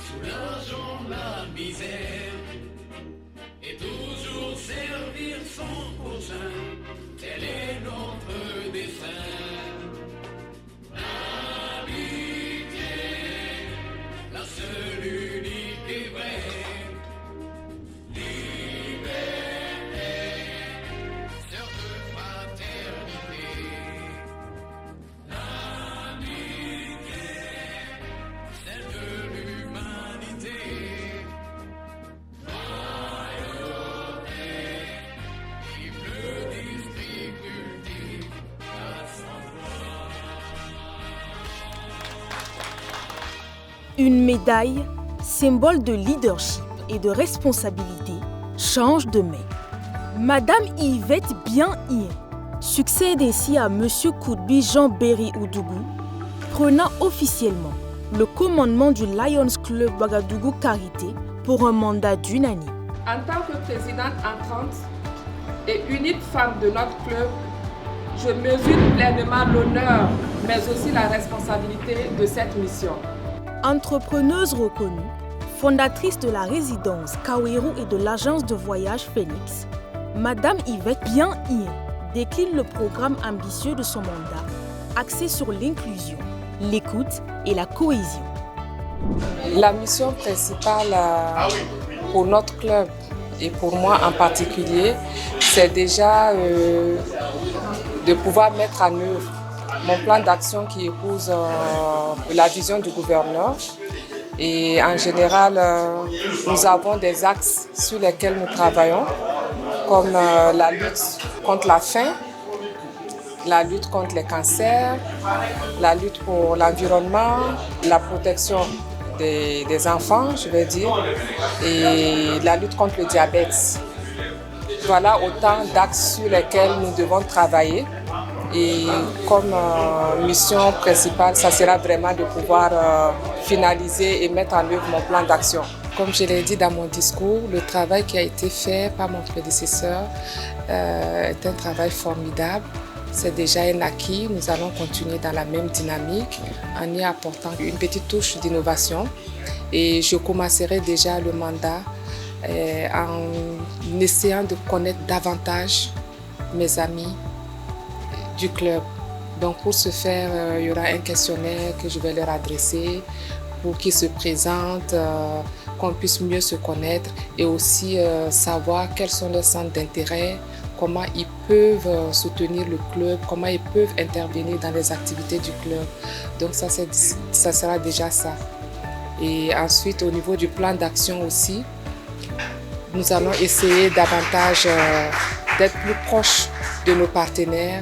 soulageant la misère, et toujours servir son prochain, tel est notre dessein. L'amitié, la seule, unique et vraie, liberté, sœur de fraternité. L'amitié, celle de l'humanité. Loyauté, vive le district ultime, Une médaille, symbole de leadership et de responsabilité, change de main. Madame Yvette Bien-Ien succède ainsi à Monsieur Koudbi Jean-Berry Oudougou, prenant officiellement le commandement du Lions Club Ouagadougou Karité pour un mandat d'une année. En tant que présidente entrante et unique femme de notre club, je mesure pleinement l'honneur, mais aussi la responsabilité de cette mission. Entrepreneuse reconnue, fondatrice de la résidence Kawero et de l'agence de voyage Phoenix, Madame Yvette Bien-Ien décline le programme ambitieux de son mandat, axé sur l'inclusion, l'écoute et la cohésion. La mission principale pour notre club et pour moi en particulier, c'est déjà de pouvoir mettre en œuvre mon plan d'action qui épouse la vision du gouverneur. Et en général, nous avons des axes sur lesquels nous travaillons, comme la lutte contre la faim, la lutte contre les cancers, la lutte pour l'environnement, la protection des enfants, je vais dire, et la lutte contre le diabète. Voilà autant d'axes sur lesquels nous devons travailler. Et comme mission principale, ça sera vraiment de pouvoir finaliser et mettre en œuvre mon plan d'action. Comme je l'ai dit dans mon discours, le travail qui a été fait par mon prédécesseur est un travail formidable. C'est déjà un acquis. Nous allons continuer dans la même dynamique en y apportant une petite touche d'innovation. Et je commencerai déjà le mandat en essayant de connaître davantage mes amis du club. Donc pour ce faire, il y aura un questionnaire que je vais leur adresser pour qu'ils se présentent, qu'on puisse mieux se connaître et aussi savoir quels sont leurs centres d'intérêt, comment ils peuvent soutenir le club, comment ils peuvent intervenir dans les activités du club. Donc ça sera déjà ça. Et ensuite, au niveau du plan d'action aussi, nous allons essayer davantage d'être plus proches de nos partenaires.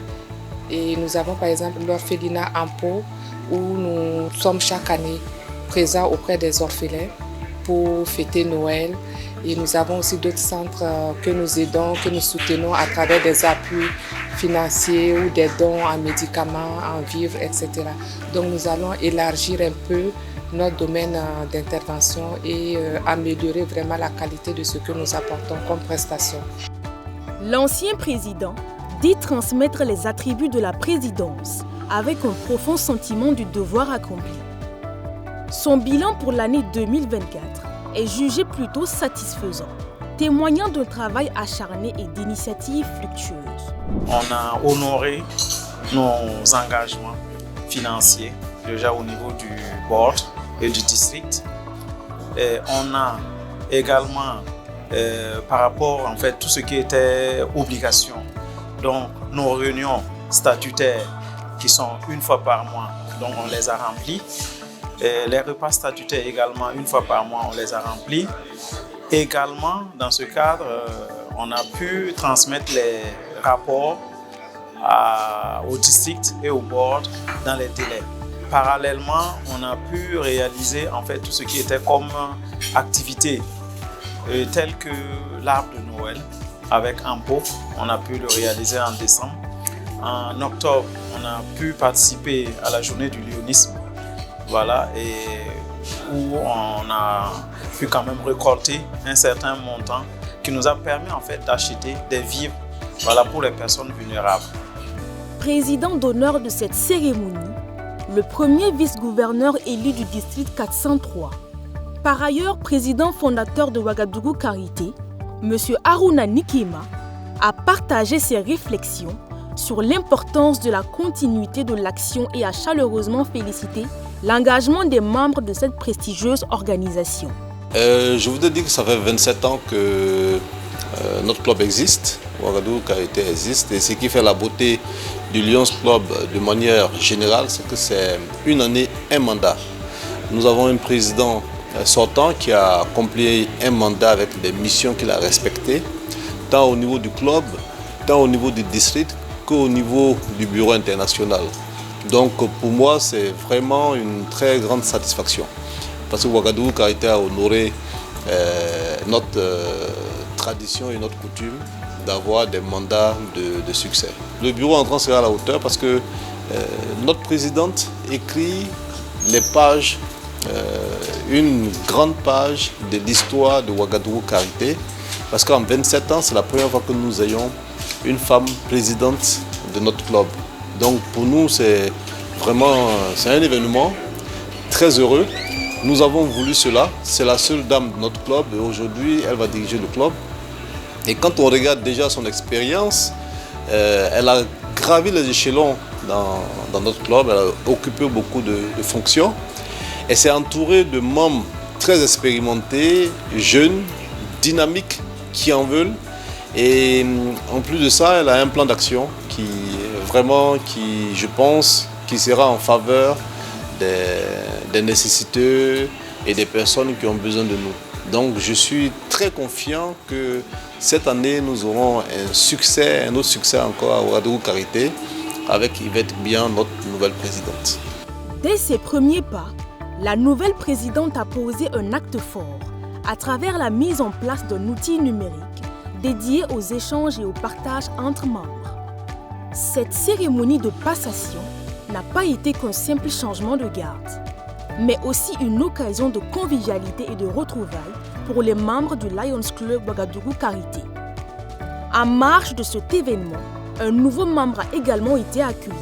Et nous avons par exemple l'orphelinat Ampo où nous sommes chaque année présents auprès des orphelins pour fêter Noël. Et nous avons aussi d'autres centres que nous aidons, que nous soutenons à travers des appuis financiers ou des dons en médicaments, en vivres, etc. Donc nous allons élargir un peu notre domaine d'intervention et améliorer vraiment la qualité de ce que nous apportons comme prestations. L'ancien président dit transmettre les attributs de la présidence avec un profond sentiment du devoir accompli. Son bilan pour l'année 2024 est jugé plutôt satisfaisant, témoignant d'un travail acharné et d'initiatives fructueuses. On a honoré nos engagements financiers déjà au niveau du board et du district. Et on a également, par rapport en fait tout ce qui était obligation, donc nos réunions statutaires qui sont une fois par mois, donc on les a remplies. Et les repas statutaires également, une fois par mois, on les a remplis. Également, dans ce cadre, on a pu transmettre les rapports au district et au board dans les délais. Parallèlement, on a pu réaliser en fait tout ce qui était comme activité, telle que l'arbre de Noël avec Ampo. On a pu le réaliser en décembre. En octobre, on a pu participer à la journée du léonisme. Voilà, et où on a pu quand même récolter un certain montant qui nous a permis en fait d'acheter des vivres, voilà, pour les personnes vulnérables. Président d'honneur de cette cérémonie, le premier vice-gouverneur élu du district 403, Par ailleurs, président fondateur de Ouagadougou Carité, M. Haruna Nikema a partagé ses réflexions sur l'importance de la continuité de l'action et a chaleureusement félicité l'engagement des membres de cette prestigieuse organisation. Je voudrais dire que ça fait 27 ans que notre club existe, Ouagadougou Carité existe, et ce qui fait la beauté du Lions Club de manière générale, c'est que c'est une année, un mandat. Nous avons un président sortant qui a accompli un mandat avec des missions qu'il a respectées, tant au niveau du club, tant au niveau du district qu'au niveau du bureau international. Donc pour moi, c'est vraiment une très grande satisfaction. Parce que Ouagadougou Carité a honoré notre tradition et notre coutume d'avoir des mandats de succès. Le bureau entrant sera à la hauteur parce que notre présidente écrit les pages, une grande page de l'histoire de Ouagadougou Carité. Parce qu'en 27 ans, c'est la première fois que nous ayons une femme présidente de notre club. Donc pour nous, c'est un événement très heureux. Nous avons voulu cela. C'est la seule dame de notre club et aujourd'hui, elle va diriger le club. Et quand on regarde déjà son expérience, elle a gravi les échelons dans notre club. Elle a occupé beaucoup de fonctions. Elle s'est entourée de membres très expérimentés, jeunes, dynamiques, qui en veulent. Et en plus de ça, elle a un plan d'action qui, je pense, qui sera en faveur des nécessiteux et des personnes qui ont besoin de nous. Donc je suis très confiant que cette année, nous aurons un autre succès encore à Ouagadougou Carité avec Yvette Bian, notre nouvelle présidente. Dès ses premiers pas, la nouvelle présidente a posé un acte fort à travers la mise en place d'un outil numérique dédié aux échanges et au partage entre membres. Cette cérémonie de passation n'a pas été qu'un simple changement de garde, mais aussi une occasion de convivialité et de retrouvailles pour les membres du Lions Club Ouagadougou Carité. En marge de cet événement, un nouveau membre a également été accueilli,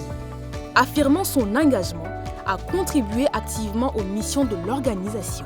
affirmant son engagement à contribuer activement aux missions de l'organisation.